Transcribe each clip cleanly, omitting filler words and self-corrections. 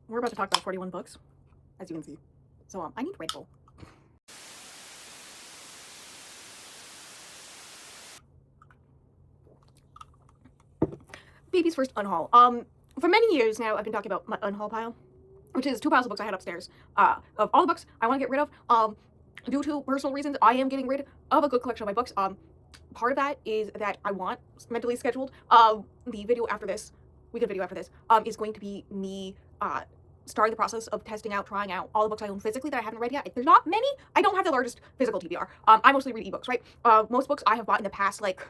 we're about to talk about 41 books, as you can see. So I need Red Bull. Baby's first unhaul. For many years now, I've been talking about my unhaul pile, which is 2 piles of books I had upstairs. Of all the books I want to get rid of. Due to personal reasons, I am getting rid of a good collection of my books. Part of that is that I want mentally scheduled. The video after this, weekend video after this, is going to be me starting the process of testing out, trying out all the books I own physically that I haven't read yet. There's not many. I don't have the largest physical TBR. I mostly read ebooks, right? Most books I have bought in the past, like,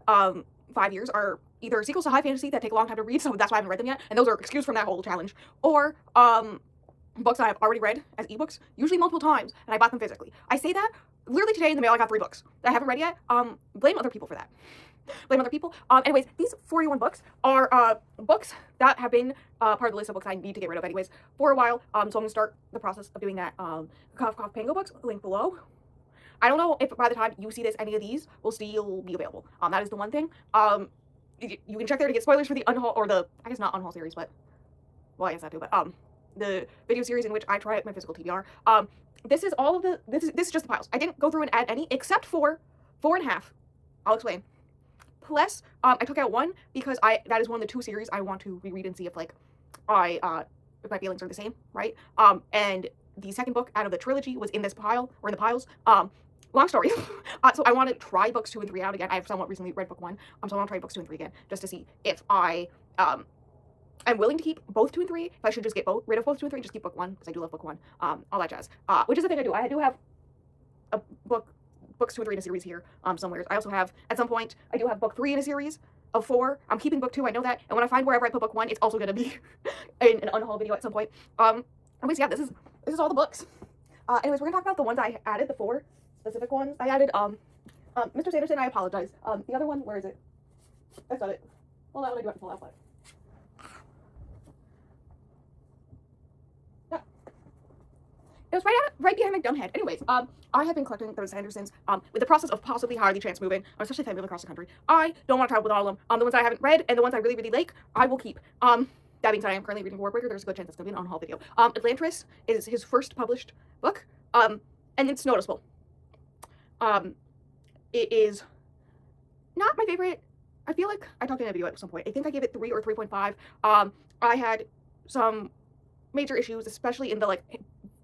5 years are either sequels to high fantasy that take a long time to read, so that's why I haven't read them yet, and those are excused from that whole challenge, or books that I've already read as ebooks, usually multiple times, and I bought them physically. I say that, literally today in the mail I got 3 books that I haven't read yet. Blame other people for that. Blame other people. Anyways, these 41 books are books that have been part of the list of books I need to get rid of anyways for a while, so I'm gonna start the process of doing that. Cough Cough Pango books, link below. I don't know if by the time you see this, any of these will still be available. That is the one thing. You can check there to get spoilers for the Unhaul, or the, I guess not Unhaul series, but, well, I guess that too, but, the video series in which I try out my physical TBR. This is all of the, this is just the piles. I didn't go through and add any, except for 4.5. I'll explain. Plus, I took out 1 because that is one of the 2 series I want to reread and see if, like, if my feelings are the same, right? And the second book out of the trilogy was in this pile, or in the piles. Long story. So I want to try books 2 and 3 out again. I've somewhat recently read book 1, so I want to try books 2 and 3 again, just to see if I'm willing to keep both 2 and 3, if I should just get rid of both 2 and 3 and just keep book 1, because I do love book 1, all that jazz. Which is the thing I do. I do have a books 2 and 3 in a series here, somewhere. I also have, at some point, I do have book 3 in a series of 4. I'm keeping book 2, I know that, and when I find wherever I put book 1, it's also going to be in an unhaul video at some point. Anyways, yeah, this is all the books. Anyways, we're going to talk about the ones I added, the 4 specific ones. I added, Mr. Sanderson, I apologize. The other one, where is it? That's not it. Hold on, let me do it until last slide. Yeah. It was right behind my dumb head. Anyways, I have been collecting those Sandersons, with the process of possibly highly chance moving, especially if I move across the country. I don't want to travel with all of them. The ones I haven't read, and the ones I really, really like, I will keep. That being said, I am currently reading Warbreaker. There's a good chance it's going to be an unhaul video. Atlantis is his first published book, and it's noticeable. It is not my favorite. I feel like I talked in a video at some point. I think I gave it 3 or 3.5. I had some major issues, especially in the, like,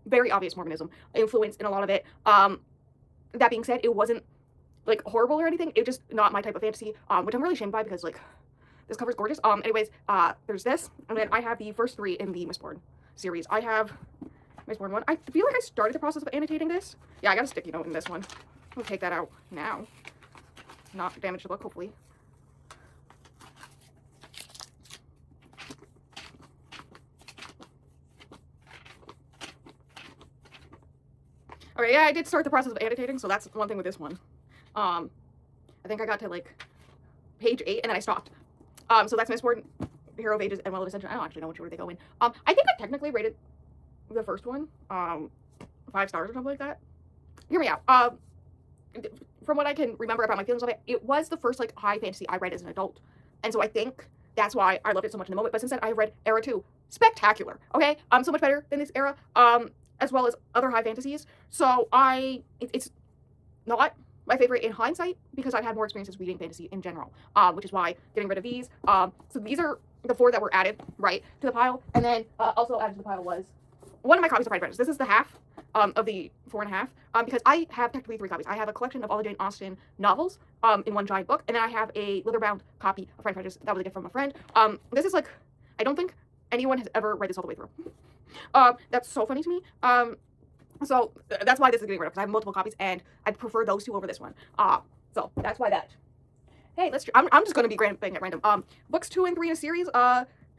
very obvious Mormonism influence in a lot of it. That being said, it wasn't, like, horrible or anything. It was just not my type of fantasy, which I'm really ashamed by, because, like, this cover's gorgeous. Anyways, there's this, and then I have the first 3 in the Mistborn series. I have Mistborn 1. I feel like I started the process of annotating this. Yeah, I got a sticky note in this one. I'll take that out now. Not damage the book, hopefully. Okay, yeah, I did start the process of annotating, so that's one thing with this one. I think I got to, like, page 8, and then I stopped. So that's Mistborn, Hero of Ages, and Well of Ascension. I don't actually know which order they go in. I think I technically rated the first one 5 stars or something like that. Hear me out. From what I can remember about my feelings of it, it was the first, like, high fantasy I read as an adult, and so I think that's why I loved it so much in the moment. But since then, I've read Era 2. Spectacular. Okay, so much better than this era, as well as other high fantasies. So it's not my favorite in hindsight, because I've had more experiences reading fantasy in general, which is why getting rid of these. So these are the 4 that were added, right, to the pile, and then also added to the pile was one of my copies of Pride and Prejudice. This is the half of the 4.5, because I have technically 3 copies. I have a collection of all the Jane Austen novels in one giant book, and then I have a leather-bound copy of Pride and Prejudice that was a gift from a friend. This is, like, I don't think anyone has ever read this all the way through. That's so funny to me. So that's why this is getting rid of, because I have multiple copies, and I prefer those 2 over this one. So that's why that. Hey, I'm just going to be grabbing at random. Books 2 and 3 in a series,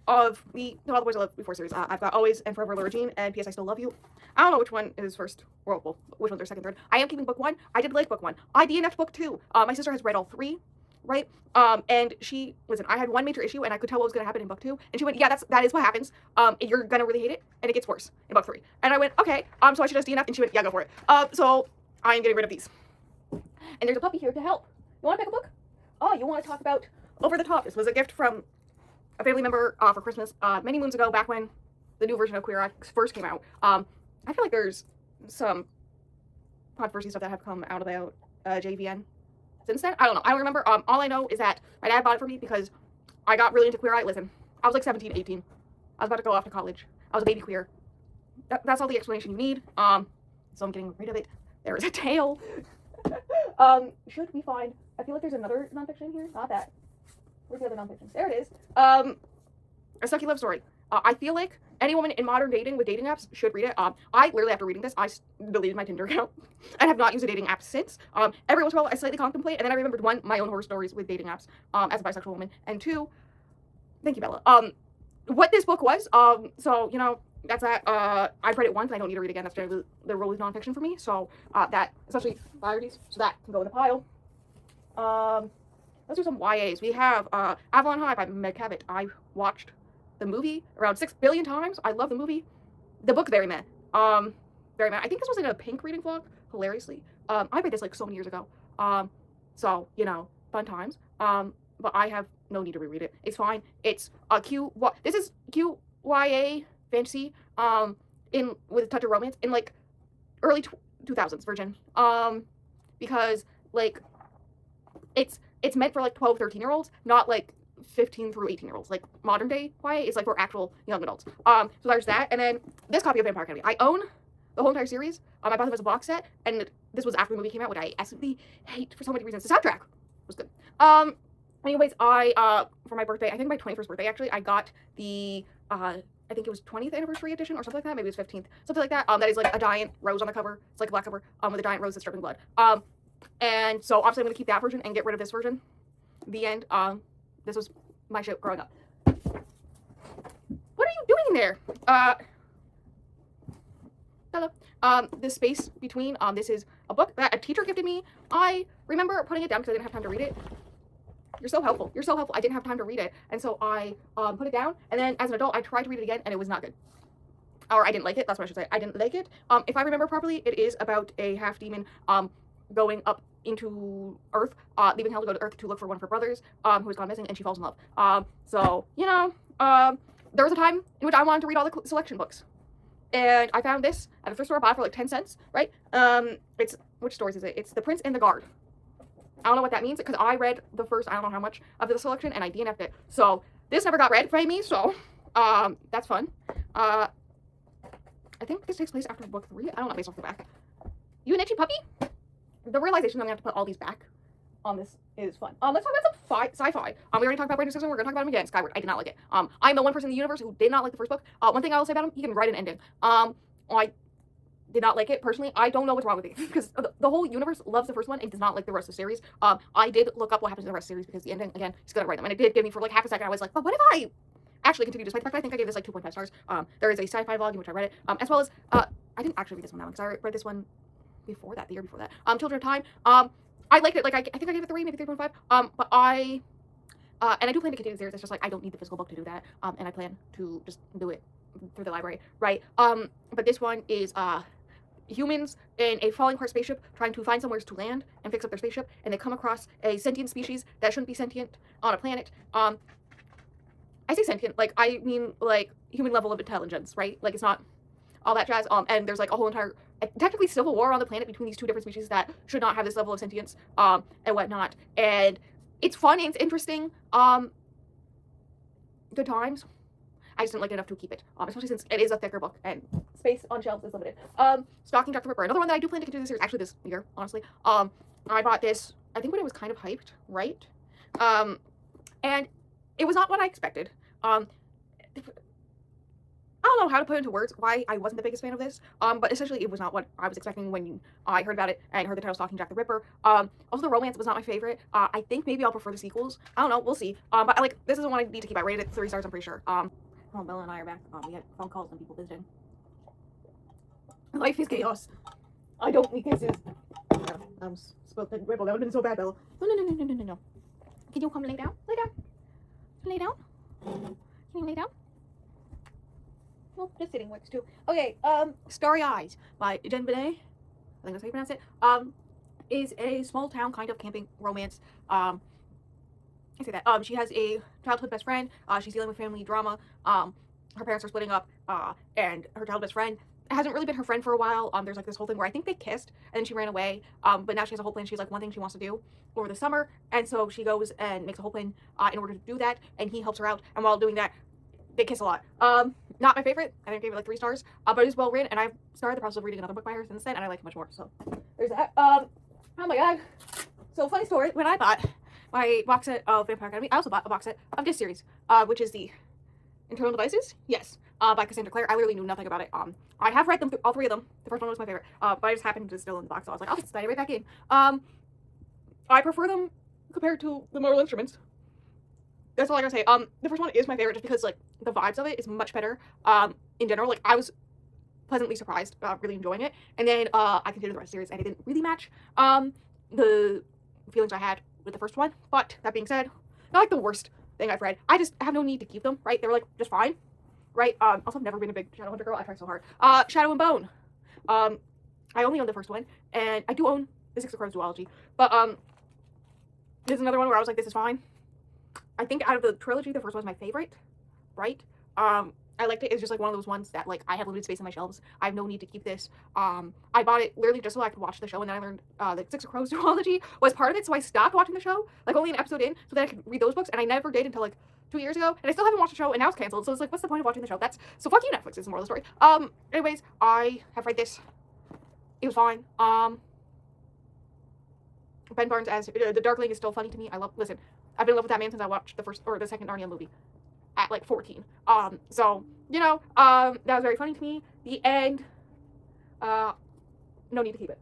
of the All the Boys I Loved Before series. I've got Always and Forever Laura Jean, and P.S. I Still Love You. I don't know which one is first, or, well, which one's their second, third. I am keeping book 1. I did like book 1. I DNF'd book 2. My sister has read all 3, right? And listen, I had one major issue, and I could tell what was going to happen in book 2, and she went, yeah, that is what happens. You're going to really hate it, and it gets worse in book 3. And I went, okay, so I should just DNF, and she went, yeah, go for it. So I am getting rid of these. And there's a puppy here to help. You want to pick a book? Oh, you want to talk about Over the Top. This was a gift from a family member for Christmas many moons ago, back when the new version of Queer Eye first came out, I feel like there's some controversy stuff that have come out about JVN since then. I don't know. I don't remember. All I know is that my dad bought it for me because I got really into Queer Eye. Listen, I was like 17, 18. I was about to go off to college. I was a baby queer. That's all the explanation you need. So I'm getting rid of it. There is a tail. Should we find... I feel like there's another nonfiction here. Not that. Where's the other nonfiction? There it is. A Sucky Love Story. I feel like any woman in modern dating with dating apps should read it. I literally, after reading this, I deleted my Tinder account and have not used a dating app since. Every once in a while, I slightly contemplate, and then I remembered, one, my own horror stories with dating apps as a bisexual woman, and two, thank you, Bella. What this book was, so, you know, that's that. I've read it once, and I don't need to read it again. That's generally the rule of nonfiction for me, so that, especially biographies, so that can go in the pile. Let's do some YAs. We have Avalon High by Meg Cabot. I watched the movie around 6 billion times. I love the movie. The book, very meh. Very meh. I think this was in a Pink reading vlog, hilariously. I read this like so many years ago. So, you know, fun times. But I have no need to reread it. It's fine. It's a this is cute YA fantasy, with a touch of romance in like early 2000s version. Because like it's meant for like 12, 13-year-olds, not like 15 through 18-year-olds. Like modern day YA is like for actual young adults. So there's that, and then this copy of Vampire Academy. I own the whole entire series. I bought it as a box set, and this was after the movie came out, which I absolutely hate for so many reasons. The soundtrack was good. Anyways, I for my birthday, I think my 21st birthday actually, I got the I think it was 20th anniversary edition or something like that. Maybe it was 15th, something like that. That is like a giant rose on the cover. It's like a black cover with a giant rose that's dripping blood. And so obviously I'm gonna keep that version and get rid of this version. The end. This was my shit growing up. What are you doing in there? Hello. The space between, this is a book that a teacher gifted me. I remember putting it down because I didn't have time to read it. You're so helpful. You're so helpful. I didn't have time to read it. And so I put it down. And then as an adult, I tried to read it again and it was not good. Or I didn't like it. That's what I should say. I didn't like it. If I remember properly, it is about a half demon going up into Earth, leaving hell to go to Earth to look for one of her brothers who has gone missing, and she falls in love. So, you know, there was a time in which I wanted to read all the selection books. And I found this at a thrift store. I bought it for like 10 cents, right? Which stores is it? It's The Prince and the Guard. I don't know what that means because I read the first, I don't know how much of the selection, and I DNF'd it. So this never got read by me, so that's fun. I think this takes place after book 3. I don't know, based off the back. You an itchy puppy? The realization that I'm gonna have to put all these back on this is fun. Let's talk about some sci-fi. We already talked about Brandon Sanderson. We're gonna talk about him again. Skyward. I did not like it. I'm the one person in the universe who did not like the first book. One thing I will say about him, he can write an ending. I did not like it personally. I don't know what's wrong with it because the whole universe loves the first one and does not like the rest of the series. I did look up what happens in the rest of the series because the ending, again, he's gonna write them, and it did give me for like half a second. I was like, but what if I actually continue, despite the fact that I think I gave this like 2.5 stars. There is a sci-fi vlog in which I read it, as well as I didn't actually read this one now because I read this one before that, the year before that. Children of Time. I liked it. Like I think I gave it 3, maybe 3.5. But and I do plan to continue the series. It's just like I don't need the physical book to do that. And I plan to just do it through the library, right? But this one is humans in a falling apart spaceship trying to find somewhere to land and fix up their spaceship, and they come across a sentient species that shouldn't be sentient on a planet. I say sentient, like I mean like human level of intelligence, right? Like it's not all that jazz. And there's like a whole entire technically civil war on the planet between these two different species that should not have this level of sentience and whatnot. And it's fun and it's interesting. Good times. I just didn't like it enough to keep it, especially since it is a thicker book and space on shelves is limited. Stalking Jack the Ripper, another one that I do plan to continue this series, actually this year, honestly. I bought this, I think when it was kind of hyped, right? And it was not what I expected. I don't know how to put into words why I wasn't the biggest fan of this, but essentially it was not what I was expecting when I heard about it and heard the title Stalking Jack the Ripper. Also the romance was not my favorite. I think maybe I'll prefer the sequels. I don't know, we'll see. But like this isn't one I need to keep. I rated it 3 stars, I'm pretty sure. Well, Bella and I are back. We had phone calls and people visiting. Life is chaos. I don't need kisses. Yeah, I'm supposed to ripple. That would have been so bad, Bella. No. Can you come lay down? Lay down. Lay down. Can you lay down? Well, just sitting works too. Okay, Starry Eyes by Jen Benet, I think that's how you pronounce it, is a small town kind of camping romance. I say that. She has a childhood best friend. She's dealing with family drama. Her parents are splitting up, and her childhood best friend hasn't really been her friend for a while. There's like this whole thing where I think they kissed and then she ran away. But now she has a whole plan. She's like one thing she wants to do over the summer, and so she goes and makes a whole plan in order to do that, and he helps her out. And while doing that, they kiss a lot. Not my favorite. I think I gave it like 3 stars. But it is well written, and I've started the process of reading another book by her since then, and I like it much more. So there's that. Oh my god. So funny story. When I bought my box set of Vampire Academy, I also bought a box set of this series, which is the Internal Devices. Yes. By Cassandra Clare. I literally knew nothing about it. I have read them, all 3 of them. The first one was my favorite. But I just happened to still in the box, so I was like, I'll just slide it right back in. I prefer them compared to the Mortal Instruments. That's all I gotta say. The first one is my favorite just because, like, the vibes of it is much better. In general, like, I was pleasantly surprised, really enjoying it. And then, I continued the rest of the series, and it didn't really match, the feelings I had with the first one. But, that being said, not, like, the worst thing I've read. I just have no need to keep them, right? They were, like, just fine, right? Also, I've never been a big Shadowhunter girl. I tried so hard. Shadow and Bone. I only own the first one, and I do own the Six of Crows duology. But, there's another one where I was like, this is fine. I think out of the trilogy, the first one's my favorite, right? I liked it. It's just like one of those ones that, like, I have limited space on my shelves. I have no need to keep this. I bought it literally just so I could watch the show, and then I learned the Six of Crows duology was part of it, so I stopped watching the show, like, only an episode in, so that I could read those books, and I never did until, like, 2 years ago, and I still haven't watched the show, and now it's canceled, so it's like, what's the point of watching the show? So fuck you, Netflix, is the moral of the story. Anyways, I have read this. It was fine. Ben Barnes as the Darkling is still funny to me. Listen, I've been in love with that man since I watched the second Narnia movie at like 14. So, you know, that was very funny to me. The end, no need to keep it.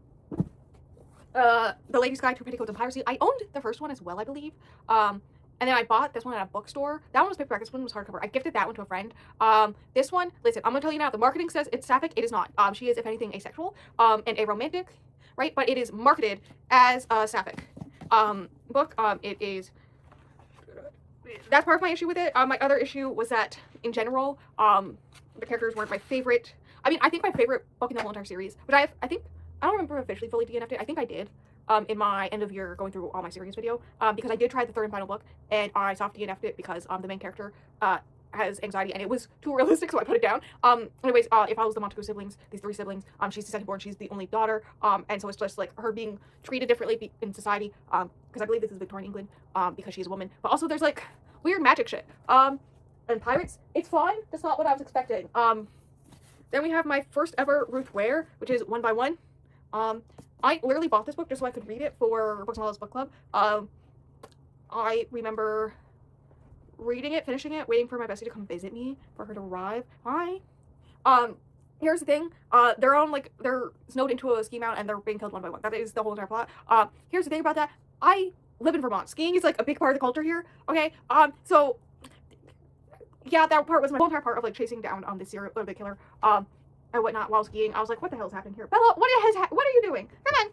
The Lady's Guide to Petticoats and Piracy. I owned the first one as well, I believe. And then I bought this one at a bookstore. That one was paperback. This one was hardcover. I gifted that one to a friend. This one, listen, I'm gonna tell you now. The marketing says it's sapphic. It is not. She is, if anything, asexual and aromantic, right? But it is marketed as a sapphic book. It is. That's part of my issue with it. My other issue was that, in general, the characters weren't my favorite. I mean, I think my favorite book in the whole entire series, which I don't remember officially fully DNF'd it. I think I did. In my end of year going through all my series video, because I did try the 3rd and final book, and I soft DNF'd it because the main character has anxiety, and it was too realistic, so I put it down. Anyways, it follows the Montagu siblings, these 3 siblings. She's the second born, she's the only daughter, and so it's just like her being treated differently in society, because I believe this is Victorian England, because she's a woman, but also there's like weird magic shit. And pirates, it's fine, that's not what I was expecting. Then we have my first ever Ruth Ware, which is 1 by 1. I literally bought this book just so I could read it for Books and Novels Book Club. I remember reading it, finishing it, waiting for my bestie to come visit me, for her to arrive. Here's the thing. They're snowed into a ski mountain and they're being killed 1 by 1. That is the whole entire plot. Here's the thing about that. I live in Vermont. Skiing is like a big part of the culture here. Okay. So yeah, that part was my whole entire part of like chasing down the killer. And whatnot while skiing. I was like, what the hell is happening here? Bella, what are you doing? Come on.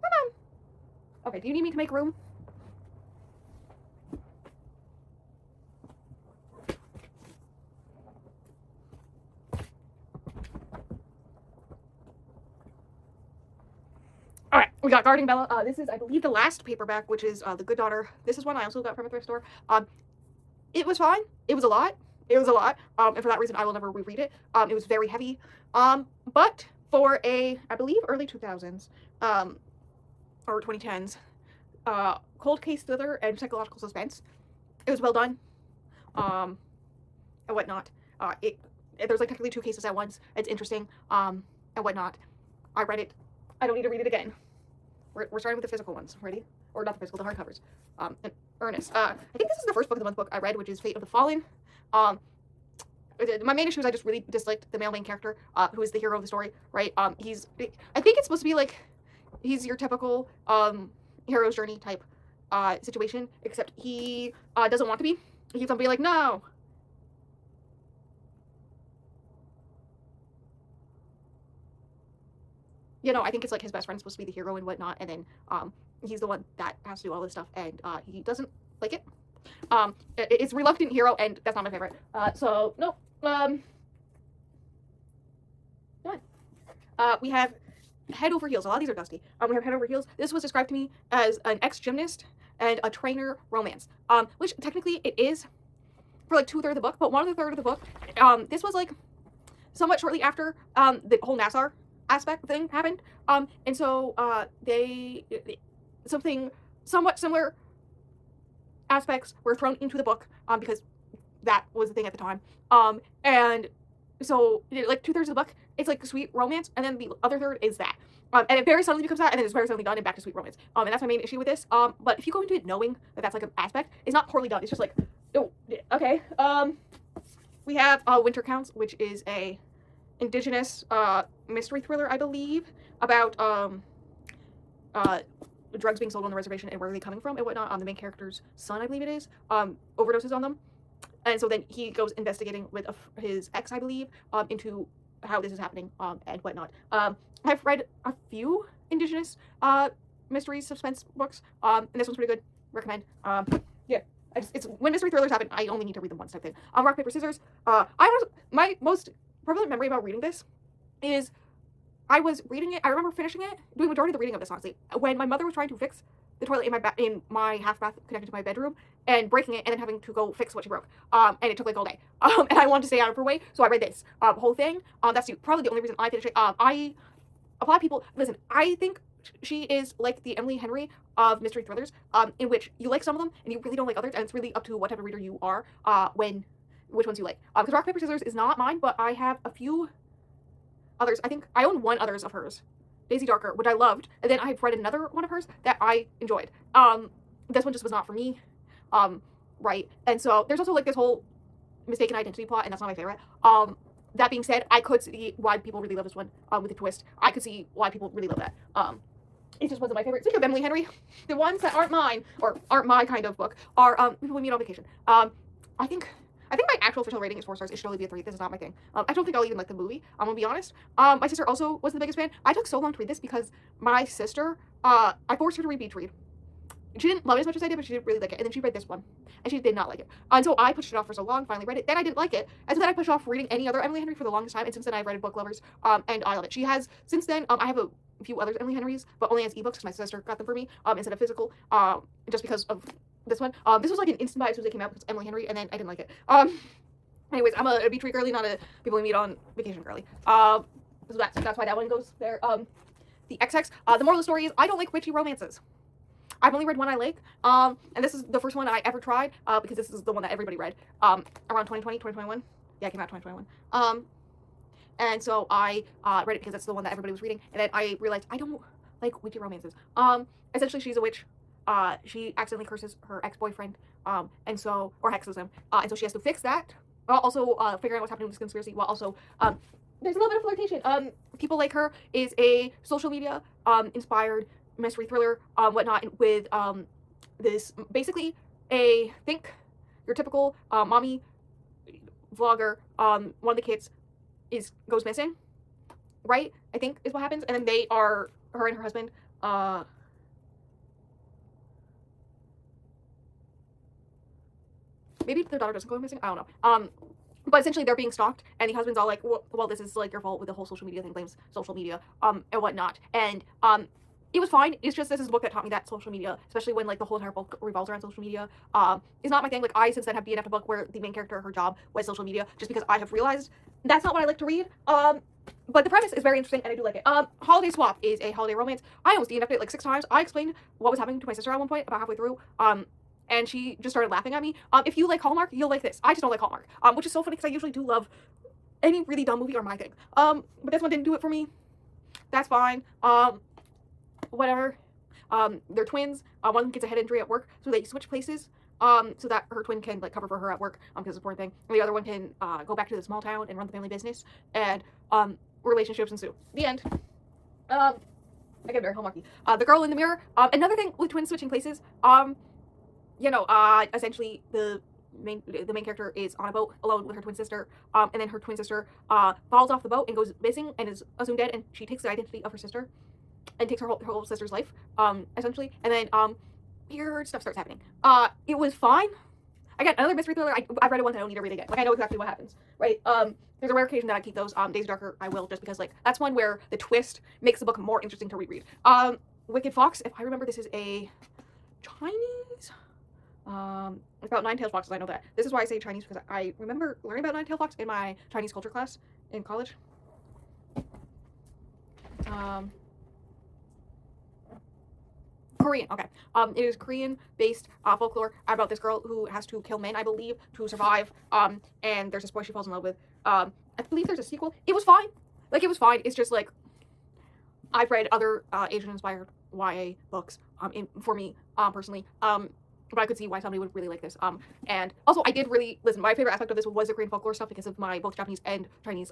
Come on. Okay, do you need me to make room? Alright, we got Guarding Bella. This is, I believe, the last paperback, which is The Good Daughter. This is one I also got from a thrift store. It was fine. It was a lot. It was a lot, and for that reason, I will never reread it. It was very heavy, but for I believe, early 2000s, or 2010s, cold case thriller and psychological suspense, it was well done, and whatnot. There's like technically 2 cases at once. It's interesting, and whatnot. I read it. I don't need to read it again. We're starting with the physical ones. Ready? Or not the physical, the hardcovers. And Ernest. I think this is the first book of the month book I read, which is Fate of the Fallen. My main issue is I just really disliked the male main character, who is the hero of the story, right? I think it's supposed to be like, he's your typical, hero's journey type, situation, except he, doesn't want to be. He keeps on being like, no. You know, I think it's like his best friend's supposed to be the hero and whatnot, and then, he's the one that has to do all this stuff, and, he doesn't like it. It's reluctant hero, and that's not my favorite. So no. We have Head Over Heels. A lot of these are dusty. We have Head Over Heels. This was described to me as an ex-gymnast and a trainer romance. Which technically it is for like 2/3 of the book, but 1/3 of the book, this was like somewhat shortly after the whole Nassar aspect thing happened. And so they something somewhat similar aspects were thrown into the book because that was the thing at the time. And so like 2/3 of the book, it's like sweet romance, and then the other third is that. And it very suddenly becomes that, and then it's very suddenly done and back to sweet romance. And that's my main issue with this. But if you go into it knowing that that's like an aspect, it's not poorly done. It's just like, oh, okay. We have Winter Counts, which is a indigenous mystery thriller, I believe, about drugs being sold on the reservation and where are they coming from and whatnot. The main character's son, I believe it is, overdoses on them. And so then he goes investigating with his ex, I believe, into how this is happening and whatnot. I've read a few indigenous mystery suspense books, and this one's pretty good. Recommend. Yeah, it's when mystery thrillers happen, I only need to read them once type thing. Rock, paper, scissors. My most prevalent memory about reading this is I was reading it. I remember finishing it, doing majority of the reading of this honestly, when my mother was trying to fix the toilet in my half bath connected to my bedroom and breaking it, and then having to go fix what she broke. And it took like all day. And I wanted to stay out of her way, so I read this whole thing. That's probably the only reason I finished it. A lot of people listen. I think she is like the Emily Henry of mystery thrillers, in which you like some of them and you really don't like others, and it's really up to what type of reader you are which ones you like. Because Rock, Paper, Scissors is not mine, but I have a few others. I think I own one others of hers, Daisy Darker, which I loved, and then I've read another one of hers that I enjoyed. This one just was not for me, right? And so there's also like this whole mistaken identity plot, and that's not my favorite. That being said, I could see why people really love this one with the twist. I could see why people really love that. It just wasn't my favorite. Speaking of Emily Henry, the ones that aren't mine or aren't my kind of book are People We Meet on Vacation. I think my actual official rating is 4 stars. It should only be a 3. This is not my thing. I don't think I'll even like the movie. I'm gonna be honest. My sister also wasn't the biggest fan. I took so long to read this because my sister, I forced her to read Beach Read. She didn't love it as much as I did, but she didn't really like it. And then she read this one, and she did not like it. And so I pushed it off for so long, finally read it. Then I didn't like it. And so then I pushed off reading any other Emily Henry for the longest time. And since then I've read Book Lovers, and I love it. She has, since then, I have a few other Emily Henrys, but only as ebooks because my sister got them for me, instead of physical, just because of this one. This was like an instant buy as soon as it came out because it's Emily Henry, and then I didn't like it. Anyways, I'm a Beach Read girly, not a People We Meet on Vacation girly. So that's why that one goes there. The XX, the moral of the story is I don't like witchy romances. I've only read one I like, and this is the first one I ever tried, because this is the one that everybody read, around 2020, 2021. Yeah, it came out 2021. And so I read it because that's the one that everybody was reading, and then I realized I don't like witchy romances. Essentially, she's a witch. She accidentally curses her ex-boyfriend, or hexes him, and so she has to fix that, while also figuring out what's happening with this conspiracy, while also, there's a little bit of flirtation. People Like Her is a social media, inspired mystery thriller, whatnot, with this basically think your typical mommy vlogger. One of the kids goes missing, right? I think is what happens, and then her and her husband, maybe their daughter doesn't go missing. I don't know. But essentially they're being stalked, and the husband's all like, well, this is like your fault with the whole social media thing, blames social media, and whatnot. And it was fine. It's just, this is a book that taught me that social media, especially when like the whole entire book revolves around social media, is not my thing. Like, I since then have DNF'd a book where the main character, her job was social media, just because I have realized that's not what I like to read. But the premise is very interesting, and I do like it. Holiday Swap is a holiday romance. I almost DNF'd it like 6 times. I explained what was happening to my sister at one point about halfway through, and she just started laughing at me. If you like Hallmark, you'll like this. I just don't like Hallmark, which is so funny because I usually do love any really dumb movie or my thing. But this one didn't do it for me. That's fine. Whatever. They're twins. One gets a head injury at work, so they switch places, so that her twin can like cover for her at work, because it's an important thing. And the other one can go back to the small town and run the family business, and relationships ensue. The end. I get very Hallmarky. The Girl in the Mirror. Another thing with twins switching places. Essentially the main character is on a boat alone with her twin sister, and then her twin sister falls off the boat and goes missing and is assumed dead, and she takes the identity of her sister and takes her whole sister's life, essentially. And then weird stuff starts happening. It was fine. Again, another mystery thriller. I've read it once. I don't need to read it again. Like, I know exactly what happens, right? There's a rare occasion that I keep those. Days Darker, I will, just because like that's one where the twist makes the book more interesting to reread. Wicked Fox. If I remember, this is a Chinese It's about nine-tailed foxes. I know that. This is why I say Chinese, because I remember learning about nine-tailed fox in my Chinese culture class in college. Korean. Okay. It is Korean-based folklore about this girl who has to kill men, I believe, to survive. And there's this boy she falls in love with. I believe there's a sequel. It was fine. Like, it was fine. It's just like I've read other Asian-inspired YA books. For me, personally. But I could see why somebody would really like this. And also, I did really listen. My favorite aspect of this was the Korean folklore stuff because of my both Japanese and Chinese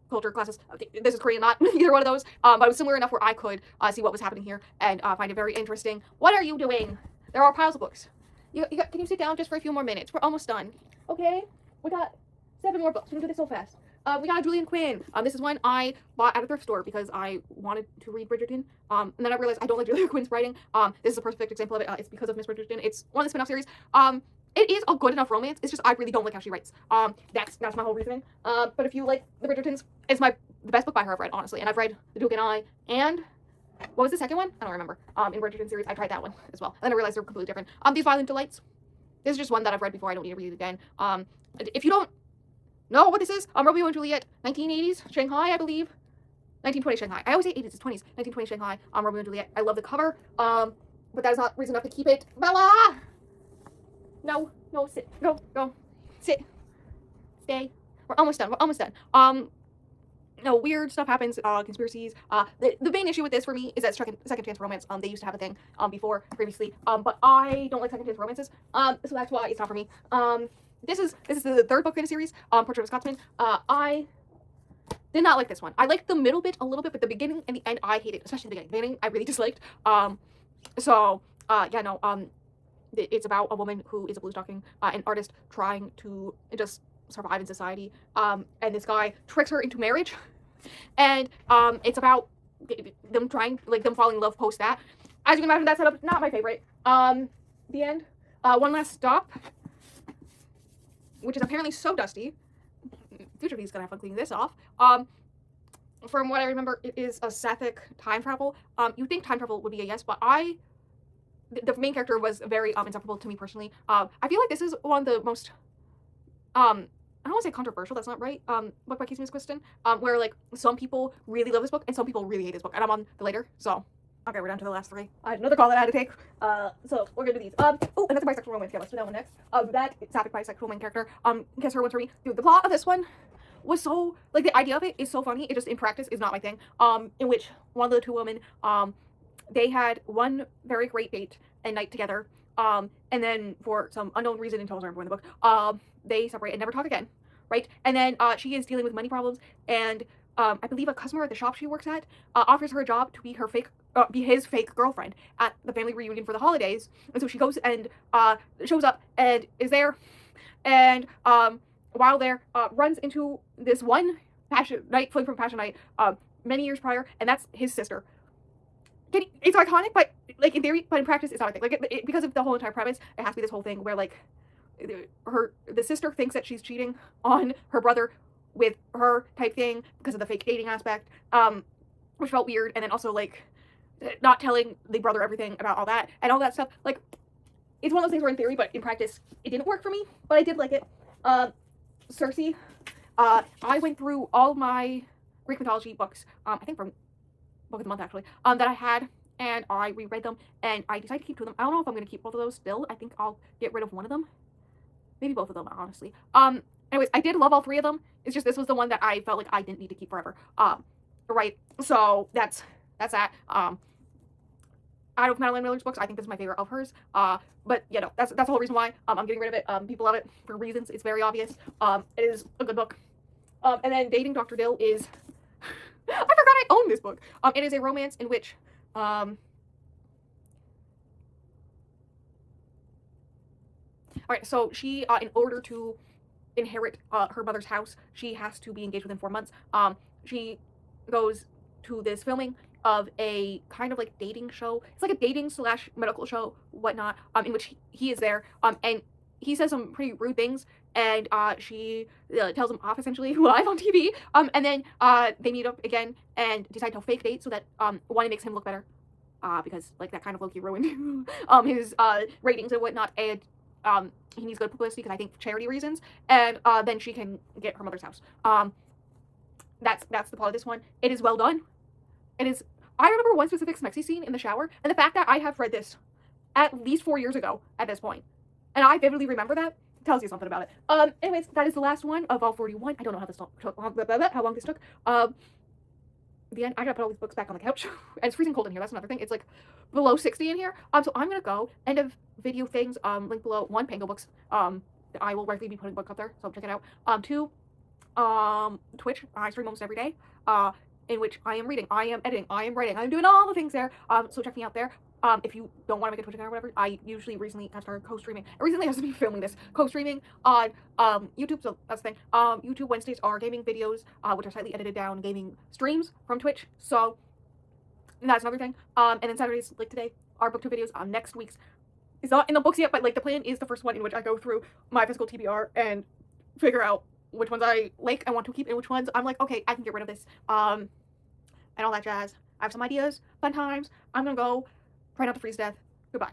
culture classes. This is Korean, not either one of those. But it was similar enough where I could see what was happening here and find it very interesting. What are you doing? There are piles of books. Can you sit down just for a few more minutes? We're almost done. Okay, we got 7 more books. We can do this so fast. We got Julian Quinn. This is one I bought at a thrift store because I wanted to read Bridgerton. And then I realized I don't like Julian Quinn's writing. This is a perfect example of it. It's because of Miss Bridgerton. It's one of the spin-off series. It is a good enough romance. It's just I really don't like how she writes. That's my whole reasoning. But if you like the Bridgertons, it's the best book by her I've read, honestly. And I've read The Duke and I, and what was the second one? I don't remember. In Bridgerton series, I tried that one as well. And then I realized they're completely different. These Violent Delights. This is just one that I've read before. I don't need to read it again. If you don't know what this is, Romeo and Juliet, 1980s, Shanghai, I believe. 1920 Shanghai. I always say 80s, it's 20s. 1920 Shanghai, Romeo and Juliet. I love the cover, but that is not reason enough to keep it. Bella! No, sit. Go. Sit. Stay. We're almost done. No, weird stuff happens, conspiracies. The main issue with this for me is that second chance romance. They used to have a thing, previously. But I don't like second chance romances. So that's why it's not for me. This is the third book in a series, Portrait of a Scotsman. I did not like this one. I liked the middle bit a little bit, but the beginning and the end I hated, especially the beginning. The beginning I really disliked. It's about a woman who is a blues-talking an artist trying to just survive in society. And this guy tricks her into marriage, and it's about them falling in love post that. As you can imagine, that setup not my favorite. The end. One last stop, which is apparently so dusty. Future V's gonna have fun cleaning this off. From what I remember, it is a sapphic time travel. You'd think time travel would be a yes, but the main character was very insufferable to me personally. I feel like this is one of the most I don't want to say controversial, that's not right, book by Casey Miss Kristen, where like some people really love this book and some people really hate this book, and I'm on the later, so okay, we're down to the last 3. I had another call that I had to take, so we're gonna do these. Oh, another bisexual romance. Yeah, let's do that one next. That sapphic bisexual main character, guess her one for me. Dude, the plot of this one was so, like, the idea of it is so funny. It just, in practice, is not my thing. In which one of the two women, they had one very great date and night together, and then for some unknown reason, until I was in the book, they separate and never talk again, right? And then she is dealing with money problems, and I believe a customer at the shop she works at offers her a job to be his fake girlfriend at the family reunion for the holidays. And so she goes and shows up and is there, and while there, runs into this one fling from Passion Night many years prior, and that's his sister. It's iconic, but like in theory, but in practice, it's not a thing. Like because of the whole entire premise, it has to be this whole thing where like the sister thinks that she's cheating on her brother with her type thing because of the fake dating aspect, which felt weird, and then also like not telling the brother everything about all that and all that stuff. Like it's one of those things where in theory, but in practice, it didn't work for me. But I did like it. Circe. I went through all my Greek mythology books. I think from book of the month actually. That I had, and I reread them, and I decided to keep 2 of them. I don't know if I'm gonna keep both of those still. I think I'll get rid of one of them. Maybe both of them, honestly. Anyways, I did love all 3 of them. It's just this was the one that I felt like I didn't need to keep forever. Right. So that's that. Out of Madeline Miller's books, I think this is my favorite of hers. But you know, that's the whole reason why I'm getting rid of it. People love it for reasons. It's very obvious. It is a good book. And then Dating Dr. Dill is I forgot I owned this book. It is a romance in which alright, so she in order to inherit her mother's house, she has to be engaged within 4 months. She goes to this filming of a kind of like dating show. It's like a dating / medical show, whatnot, in which he is there, and he says some pretty rude things, and she tells him off essentially live on TV, and then they meet up again and decide to fake date so that one, it makes him look better, because like that kind of low-key ruined his ratings and whatnot, and he needs good publicity because I think for charity reasons, and then she can get her mother's house. That's the plot of this one. It is well done. It is. I remember one specific Smexy scene in the shower, and the fact that I have read this at least 4 years ago at this point, and I vividly remember that tells you something about it. Anyways, that is the last one of all 41. I don't know how this took, how long this took. The end. I gotta put all these books back on the couch, and it's freezing cold in here. That's another thing. It's like below 60 in here. So I'm gonna go end of video things. Link below. 1, Pango Books. I will likely be putting a book up there, so check it out. 2, Twitch. I stream almost every day. In which I am reading, I am editing, I am writing, I'm doing all the things there. So check me out there. If you don't want to make a Twitch account or whatever, I usually recently have started co-streaming. And recently I've been filming this co-streaming on YouTube, so that's the thing. YouTube Wednesdays are gaming videos, which are slightly edited down gaming streams from Twitch. So that's another thing. And then Saturdays, like today, are booktube videos. Next week's is not in the books yet, but like the plan is the first one in which I go through my physical TBR and figure out which ones I like and want to keep and which ones I'm like, okay, I can get rid of this. And all that jazz. I have some ideas, fun times. I'm gonna go try not to freeze to death. Goodbye.